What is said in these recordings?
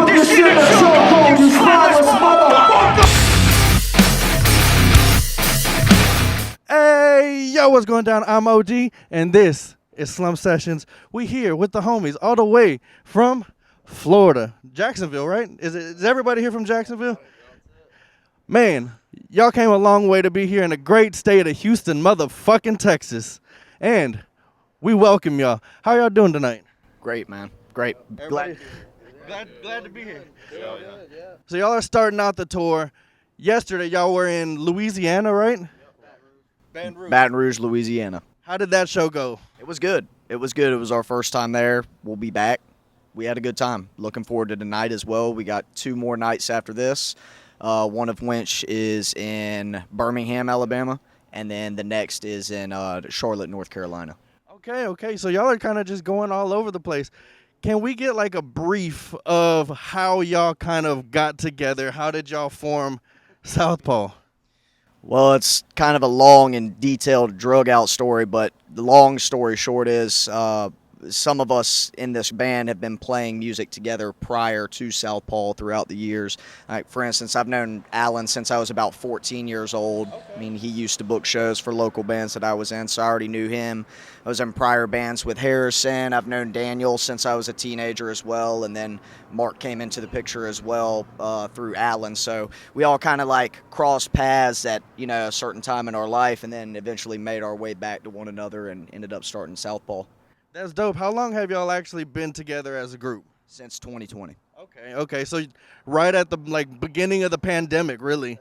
put this shit in the chokehold, you spineless motherfucker! Hey, yo, what's going down? I'm OG, and this is Slump Sessions. We here with the homies all the way from Florida. Jacksonville, right? Is everybody here from Jacksonville? Man, y'all came a long way to be here in the great state of Houston, motherfucking Texas. And we welcome y'all. How y'all doing tonight? Great, man. Great. Glad to be here. So y'all are starting out the tour. Yesterday, y'all were in Louisiana, right? Baton Rouge, Louisiana. How did that show go? It was good. It was our first time there. We'll be back. We had a good time. Looking forward to tonight as well. We got 2 more nights after this, one of which is in Birmingham, Alabama, and then the next is in Charlotte, North Carolina. Okay. So y'all are kind of just going all over the place. Can we get like a brief of how y'all kind of got together? How did y'all form SouthPaw? Well, it's kind of a long and detailed drug-out story, but the long story short is some of us in this band have been playing music together prior to SouthPaw throughout the years. Like, for instance, I've known Alan since I was about 14 years old. Okay. I mean, he used to book shows for local bands that I was in, so I already knew him. I was in prior bands with Harrison. I've known Daniel since I was a teenager as well, and then Mark came into the picture as well through Alan. So we all kind of like crossed paths at, a certain time in our life, and then eventually made our way back to one another and ended up starting SouthPaw. That's dope. How long have y'all actually been together as a group? Since 2020. Okay. So right at the beginning of the pandemic, really.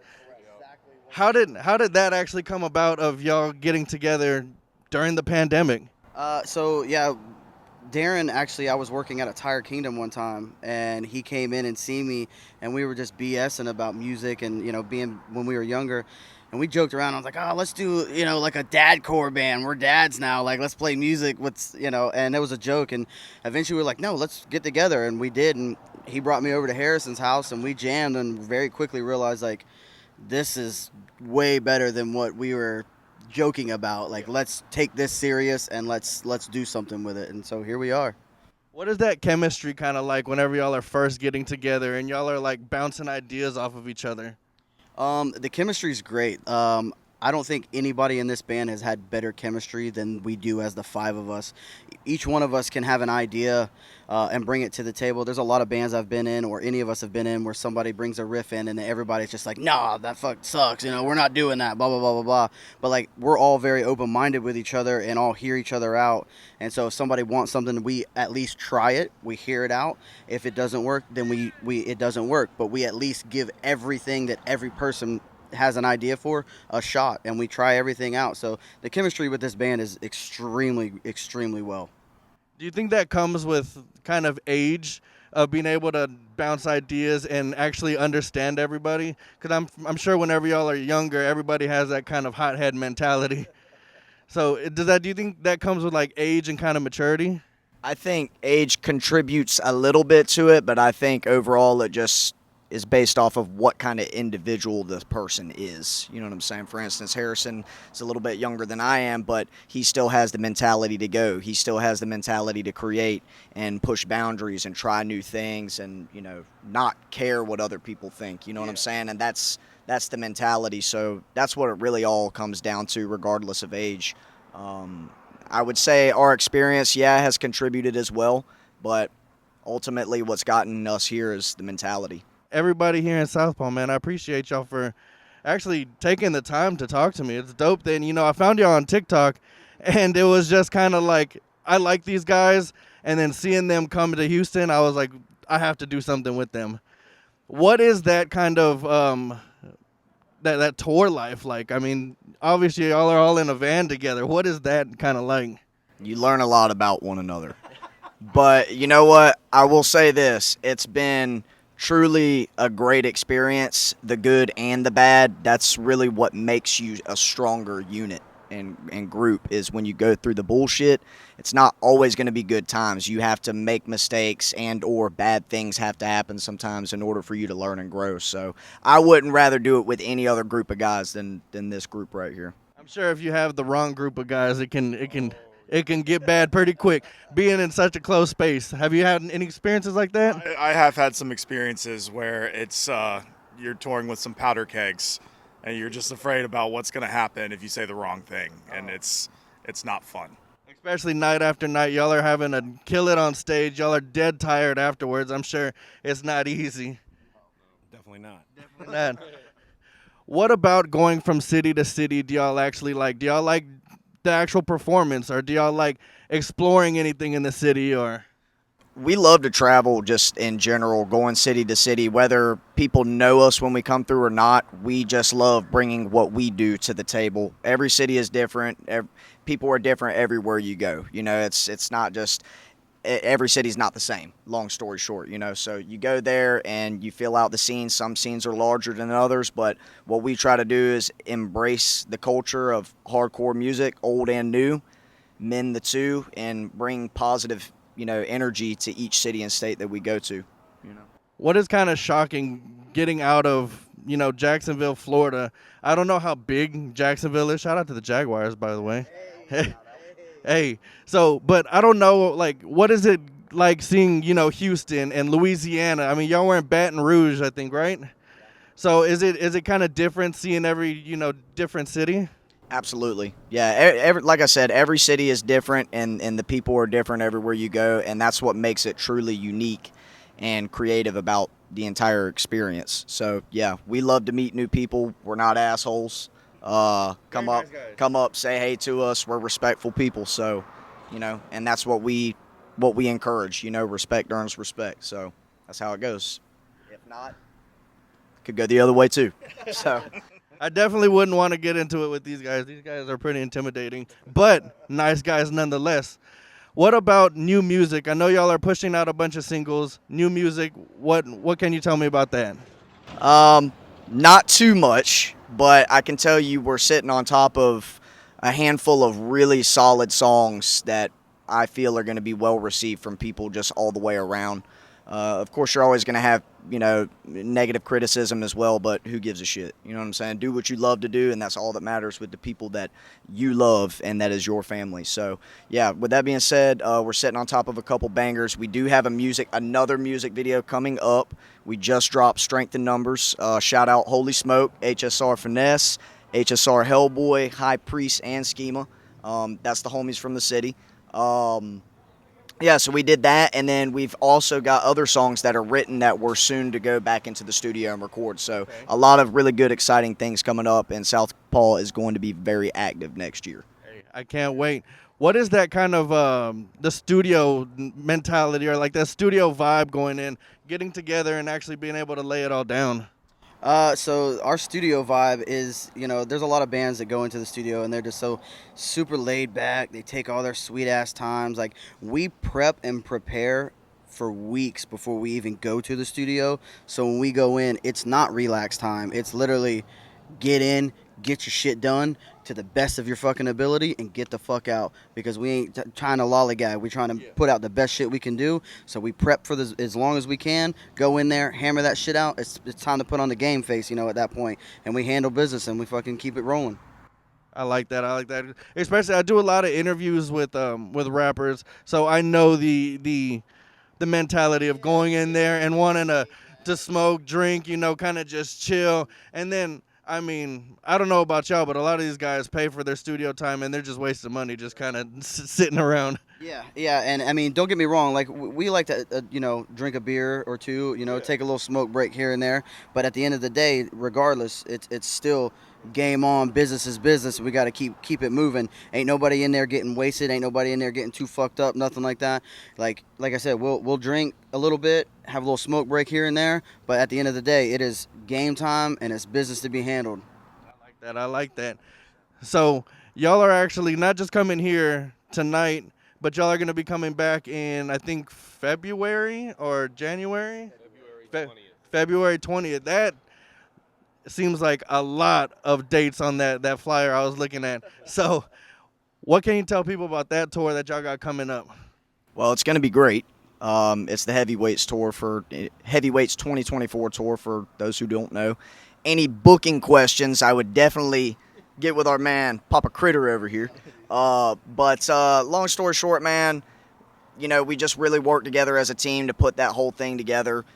How did that actually come about of y'all getting together during the pandemic? Darren, actually, I was working at a Tire Kingdom one time, and he came in and see me, and we were just BSing about music and, being when we were younger. And we joked around. I was like, oh, let's do, like a dadcore band. We're dads now. Like, let's play music. And it was a joke. And eventually we were like, no, let's get together. And we did. And he brought me over to Harrison's house, and we jammed and very quickly realized, like, this is way better than what we were joking about. Like, let's take this serious and let's do something with it. And so here we are. What is that chemistry kind of like whenever y'all are first getting together and y'all are, like, bouncing ideas off of each other? The chemistry is great. I don't think anybody in this band has had better chemistry than we do as the 5 of us. Each one of us can have an idea and bring it to the table. There's a lot of bands I've been in, or any of us have been in, where somebody brings a riff in and everybody's just like, nah, that fuck sucks. We're not doing that, blah, blah, blah, blah, blah. But, like, we're all very open-minded with each other and all hear each other out. And so if somebody wants something, we at least try it. We hear it out. If it doesn't work, then it doesn't work. But we at least give everything that every person has an idea for a shot, and we try everything out. So the chemistry with this band is extremely, extremely well. Do you think that comes with kind of age of being able to bounce ideas and actually understand everybody? Because I'm sure whenever y'all are younger, everybody has that kind of hothead mentality. So do you think that comes with like age and kind of maturity? I think age contributes a little bit to it, but I think overall it just is based off of what kind of individual this person is. You know what I'm saying? For instance, Harrison is a little bit younger than I am, but he still has the mentality to go. He still has the mentality to create and push boundaries and try new things and, not care what other people think. You know what I'm saying? And that's the mentality. So that's what it really all comes down to, regardless of age. I would say our experience, has contributed as well, but ultimately what's gotten us here is the mentality. Everybody here in SouthPaw, man, I appreciate y'all for actually taking the time to talk to me. It's dope that, I found y'all on TikTok, and it was just kind of like, I like these guys, and then seeing them come to Houston, I was like, I have to do something with them. What is that kind of, that tour life like? I mean, obviously y'all are all in a van together. What is that kind of like? You learn a lot about one another. But you know what? I will say this. It's been truly a great experience, the good and the bad. That's really what makes you a stronger unit and group, is when you go through the bullshit. It's not always going to be good times. You have to make mistakes and or bad things have to happen sometimes in order for you to learn and grow. So I wouldn't rather do it with any other group of guys than this group right here. I'm sure if you have the wrong group of guys, it can it can get bad pretty quick. Being in such a close space, have you had any experiences like that? I have had some experiences where it's you're touring with some powder kegs, and you're just afraid about what's going to happen if you say the wrong thing, and it's not fun. Especially night after night, y'all are having to kill it on stage. Y'all are dead tired afterwards. I'm sure it's not easy. Definitely not. Definitely not. What about going from city to city do y'all actually like? Do y'all like the actual performance, or do y'all like exploring anything in the city? Or We love to travel just in general, going city to city, whether people know us when we come through or not. We just love bringing what we do to the table. Every city is different. People are different everywhere you go. You know, it's not just every city's not the same, long story short, you know. So you go there and you fill out the scenes. Some scenes are larger than others, but what we try to do is embrace the culture of hardcore music, old and new, mend the two, and bring positive, you know, energy to each city and state that we go to, you know. what is kind of shocking getting out of, you know, Jacksonville, Florida? I don't know how big Jacksonville is. Shout out to the Jaguars, by the way. Hey, so, but I don't know, like, what is it like seeing, you know, Houston and Louisiana? I mean, y'all were in Baton Rouge, I think, right? So is it kind of different seeing every, you know, different city? Absolutely. Yeah, like I said, every city is different, and the people are different everywhere you go, and that's what makes it truly unique and creative about the entire experience. So, yeah, we love to meet new people. We're not assholes. Come up, say hey to us. We're respectful people, so, you know, and that's what we encourage, you know, respect earns respect. So that's how it goes. If not, could go the other way too. So I definitely wouldn't want to get into it with these guys. These guys are pretty intimidating, but nice guys nonetheless. What about new music? I know y'all are pushing out a bunch of singles. New music, what can you tell me about that? Not too much, but I can tell you we're sitting on top of a handful of really solid songs that I feel are going to be well received from people just all the way around. Of course, you're always going to have, you know, negative criticism as well, but who gives a shit? You know what I'm saying? Do what you love to do, and that's all that matters with the people that you love, and that is your family. So, yeah, with that being said, we're sitting on top of a couple bangers. We do have another music video coming up. We just dropped Strength in Numbers. Shout out Holy Smoke, HSR Finesse, HSR Hellboy, High Priest, and Schema. That's the homies from the city. Yeah, so we did that, and then we've also got other songs that are written that we're soon to go back into the studio and record. So a lot of really good, exciting things coming up, and SouthPaw is going to be very active next year. Hey, I can't wait. What is that kind of the studio mentality, or like that studio vibe going in, getting together and actually being able to lay it all down? So our studio vibe is, you know, there's a lot of bands that go into the studio and they're just so super laid back. They take all their sweet ass times. Like, we prep and prepare for weeks before we even go to the studio. So when we go in, it's not relax time. It's literally get in, get your shit done to the best of your fucking ability, and get the fuck out, because we ain't trying to lollygag. We're trying to put out the best shit we can do. So we prep for this as long as we can, go in there, hammer that shit out. It's time to put on the game face, you know, at that point, and we handle business and we fucking keep it rolling. I like that. Especially, I do a lot of interviews with rappers, so I know the mentality of going in there and wanting to smoke, drink, you know, kind of just chill. And then, I mean, I don't know about y'all, but a lot of these guys pay for their studio time, and they're just wasting money just kind of sitting around. Yeah, and I mean, don't get me wrong. Like, we like to, you know, drink a beer or two, you know, take a little smoke break here and there. But at the end of the day, regardless, it's still game on. Business is business. We got to keep it moving. Ain't nobody in there getting wasted. Ain't nobody in there getting too fucked up. Nothing like that. Like I said, we'll drink a little bit, have a little smoke break here and there. But at the end of the day, it is game time and it's business to be handled. I like that. So y'all are actually not just coming here tonight, but y'all are going to be coming back in, I think, February or January? February 20th. That seems like a lot of dates on that flyer I was looking at. So what can you tell people about that tour that y'all got coming up? Well, it's going to be great. It's the Heavyweights 2024 tour, for those who don't know. Any booking questions, I would definitely get with our man, Papa Critter over here. But long story short, man, you know, we just really worked together as a team to put that whole thing together.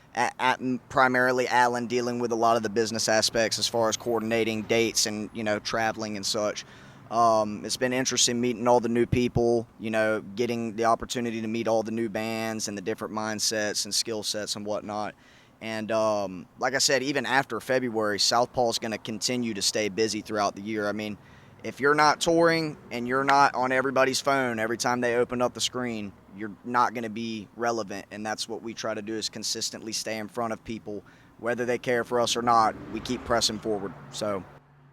Primarily Alan dealing with a lot of the business aspects as far as coordinating dates and, you know, traveling and such. It's been interesting meeting all the new people, you know, getting the opportunity to meet all the new bands and the different mindsets and skill sets and whatnot. And like I said, even after February, SouthPaw is going to continue to stay busy throughout the year. I mean, if you're not touring and you're not on everybody's phone every time they open up the screen, you're not going to be relevant. And that's what we try to do, is consistently stay in front of people, whether they care for us or not. We keep pressing forward. So,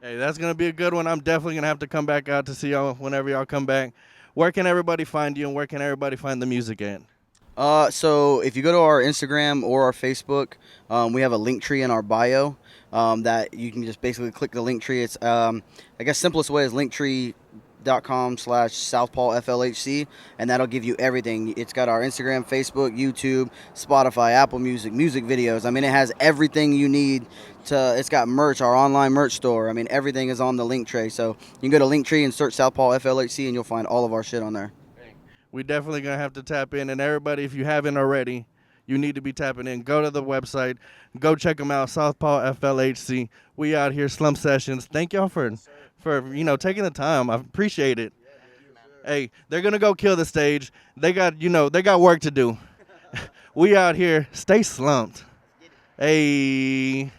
hey, that's going to be a good one. I'm definitely going to have to come back out to see y'all whenever y'all come back. Where can everybody find you, and where can everybody find the music at? So if you go to our Instagram or our Facebook, we have a link tree in our bio that you can just basically click the link tree. It's, I guess, simplest way is linktree.com/SouthPaw FLHC, and that'll give you everything. It's got our Instagram, Facebook, YouTube, Spotify, Apple Music, music videos. I mean, it has everything you need to. It's got merch, our online merch store. I mean, everything is on the link tray. So you can go to Linktree and search SouthPaw FLHC, and you'll find all of our shit on there. We definitely going to have to tap in. And everybody, if you haven't already, you need to be tapping in. Go to the website. Go check them out, SouthPaw FLHC. We out here, Slump Sessions. Thank y'all for you know, taking the time. I appreciate it. Hey, they're going to go kill the stage. They got, you know, they got work to do. We out here. Stay slumped. Hey.